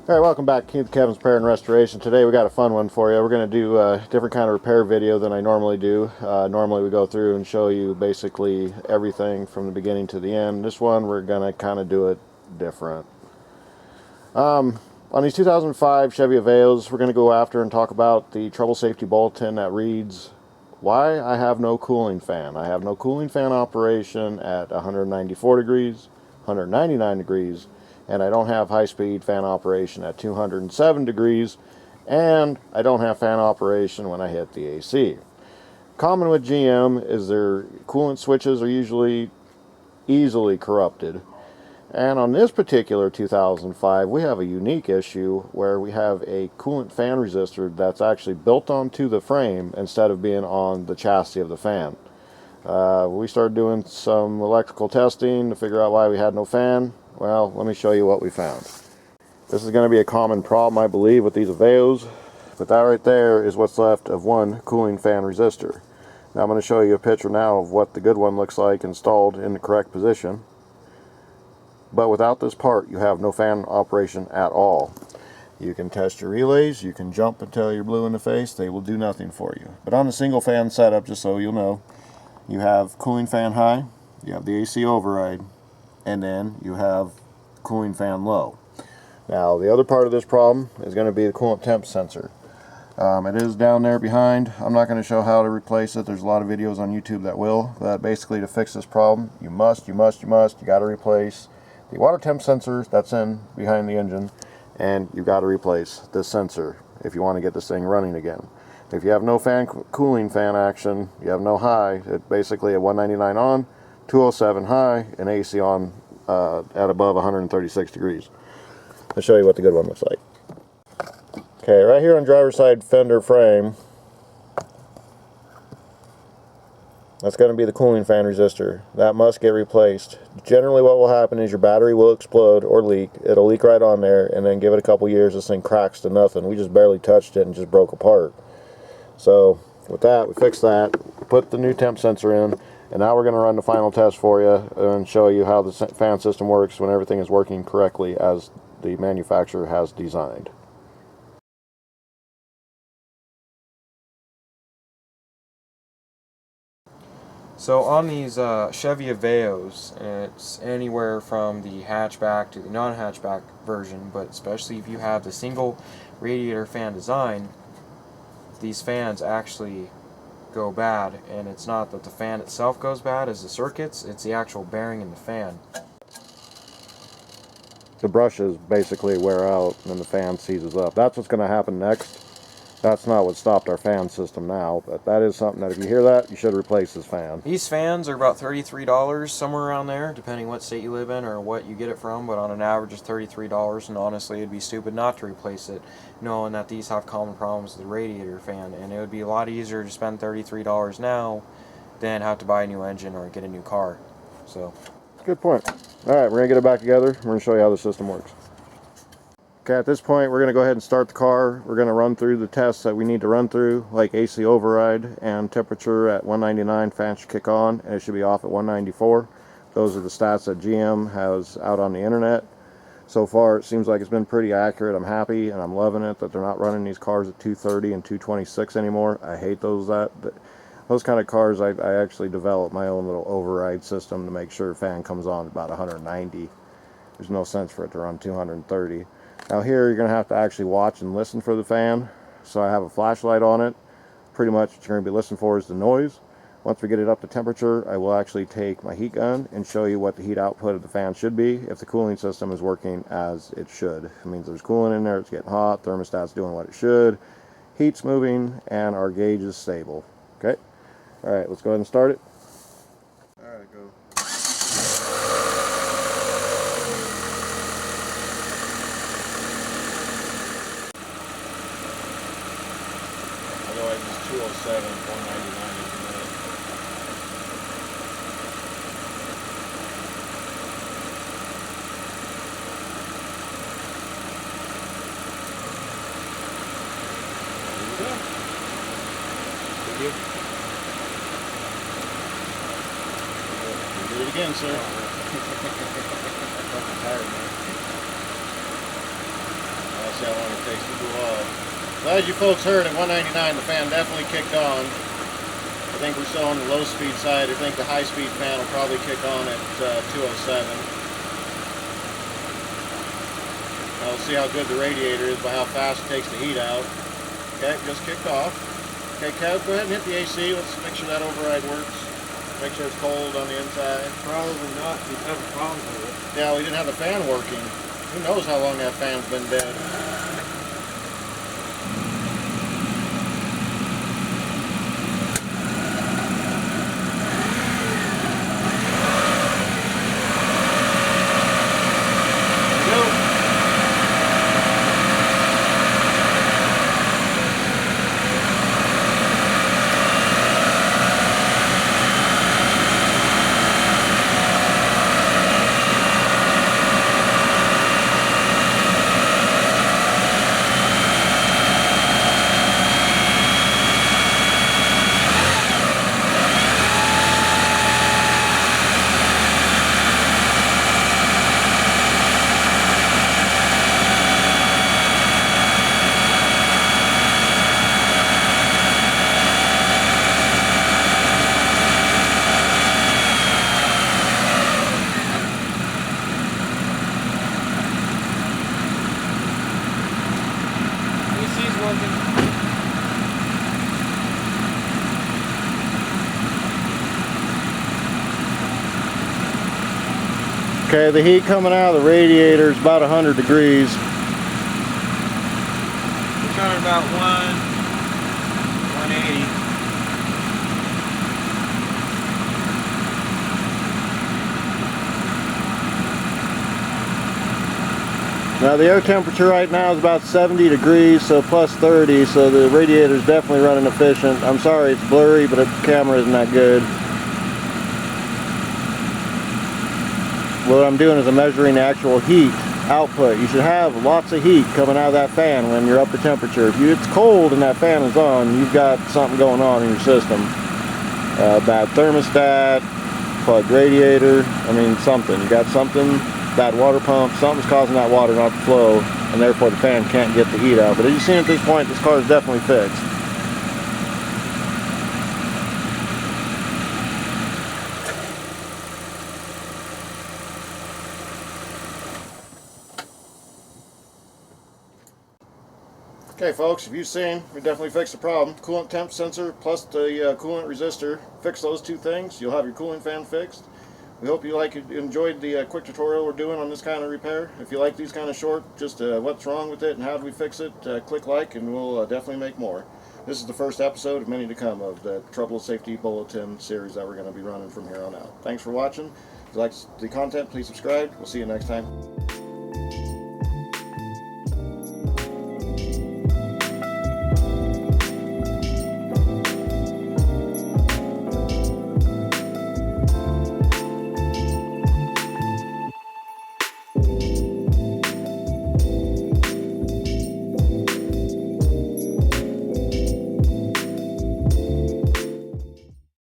Alright, welcome back to Kevin's Repair and Restoration. Today we got a fun one for you. We're going to do a different kind of repair video than I normally do. Normally we go through and show you basically everything from the beginning to the end. This one we're going to kind of do it different. On these 2005 Chevy Aveos, we're going to go after and talk about the trouble safety bulletin that reads, why I have no cooling fan. I have no cooling fan operation at 194 degrees, 199 degrees, and I don't have high-speed fan operation at 207 degrees, and I don't have fan operation when I hit the AC. Common with GM is their coolant switches are usually easily corrupted. And on this particular 2005, we have a unique issue where we have a coolant fan resistor that's actually built onto the frame instead of being on the chassis of the fan. We started doing some electrical testing to figure out why we had no fan. Well, let me show you what we found. This is going to be a common problem, I believe, with these Aveos, but that right there is what's left of one cooling fan resistor. Now I'm going to show you a picture now of what the good one looks like installed in the correct position. But without this part, you have no fan operation at all. You can test your relays, you can jump until you're blue in the face, they will do nothing for you. But on the single fan setup, just so you'll know, you have cooling fan high, you have the AC override, and then you have cooling fan low. Now the other part of this problem is going to be the coolant temp sensor. It is down there behind. I'm not going to show how to replace it. There's a lot of videos on YouTube that will. But basically to fix this problem, you got to replace the water temp sensor that's in behind the engine, and you've got to replace this sensor if you want to get this thing running again. If you have no cooling fan action, you have no high, it's basically a 199 on, 207 high, and AC on at above 136 degrees. I'll show you what the good one looks like. Okay, right here on driver's side fender frame, that's going to be the cooling fan resistor. That must get replaced. Generally what will happen is your battery will explode or leak. It'll leak right on there, and then give it a couple years, this thing cracks to nothing. We just barely touched it and just broke apart. So with that, we fixed that, put the new temp sensor in, and now we're going to run the final test for you and show you how the fan system works when everything is working correctly as the manufacturer has designed. So on these Chevy Aveos, it's anywhere from the hatchback to the non-hatchback version, but especially if you have the single radiator fan design, these fans actually go bad, and it's not that the fan itself goes bad as the circuits, it's the actual bearing in the fan. The brushes basically wear out and the fan seizes up. That's what's going to happen next. That's not what stopped our fan system now, but that is something that if you hear that, you should replace this fan. These fans are about $33, somewhere around there, depending what state you live in or what you get it from, but on an average it's $33, and honestly it'd be stupid not to replace it, knowing that these have common problems with the radiator fan, and it would be a lot easier to spend $33 now than have to buy a new engine or get a new car. So, good point. Alright, we're going to get it back together. We're going to show you how the system works. Okay, at this point we're going to go ahead and start the car. We're going to run through the tests that we need to run through, like AC override and temperature at 199, fan should kick on, and it should be off at 194. Those are the stats that GM has out on the internet. So far it seems like it's been pretty accurate. I'm happy and I'm loving it that they're not running these cars at 230 and 226 anymore. I hate those kind of cars. I actually developed my own little override system to make sure fan comes on at about 190. There's no sense for it to run 230. Now here you're going to have to actually watch and listen for the fan. So I have a flashlight on it. Pretty much what you're going to be listening for is the noise. Once we get it up to temperature, I will actually take my heat gun and show you what the heat output of the fan should be if the cooling system is working as it should. It means there's cooling in there, it's getting hot, thermostat's doing what it should, heat's moving, and our gauge is stable. Okay? Alright, let's go ahead and start it. Alright, go. Otherwise it's 207, 199 is the minute. There you go. Do it again, sir. see how long it takes to cool off. So as you folks heard, at 199 the fan definitely kicked on. I think we're still on the low speed side. I think the high speed fan will probably kick on at 207. Now we'll see how good the radiator is by how fast it takes the heat out. Okay, just kicked off. Okay, Kev, go ahead and hit the AC. Let's make sure that override works. Make sure it's cold on the inside. Probably not. We've had problems with it. Yeah, we didn't have the fan working. Who knows how long that fan's been dead. Okay, the heat coming out of the radiator is about 100 degrees. We're talking about 180. Now the air temperature right now is about 70 degrees, so plus 30, so the radiator is definitely running efficient. I'm sorry it's blurry, but the camera isn't that good. What I'm doing is I'm measuring the actual heat output. You should have lots of heat coming out of that fan when you're up to temperature. If it's cold and that fan is on, you've got something going on in your system. Bad thermostat, plugged radiator, I mean something. You got something. Bad water pump, something's causing that water not to flow, and therefore the fan can't get the heat out. But as you see at this point, this car is definitely fixed. Okay folks, if you've seen, we definitely fixed the problem. Coolant temp sensor plus the coolant resistor. Fix those two things, you'll have your cooling fan fixed. We hope you enjoyed the quick tutorial we're doing on this kind of repair. If you like these kind of short, just what's wrong with it and how do we fix it, click like and we'll definitely make more. This is the first episode of many to come of the Trouble Safety Bulletin series that we're going to be running from here on out. Thanks for watching. If you like the content, please subscribe. We'll see you next time.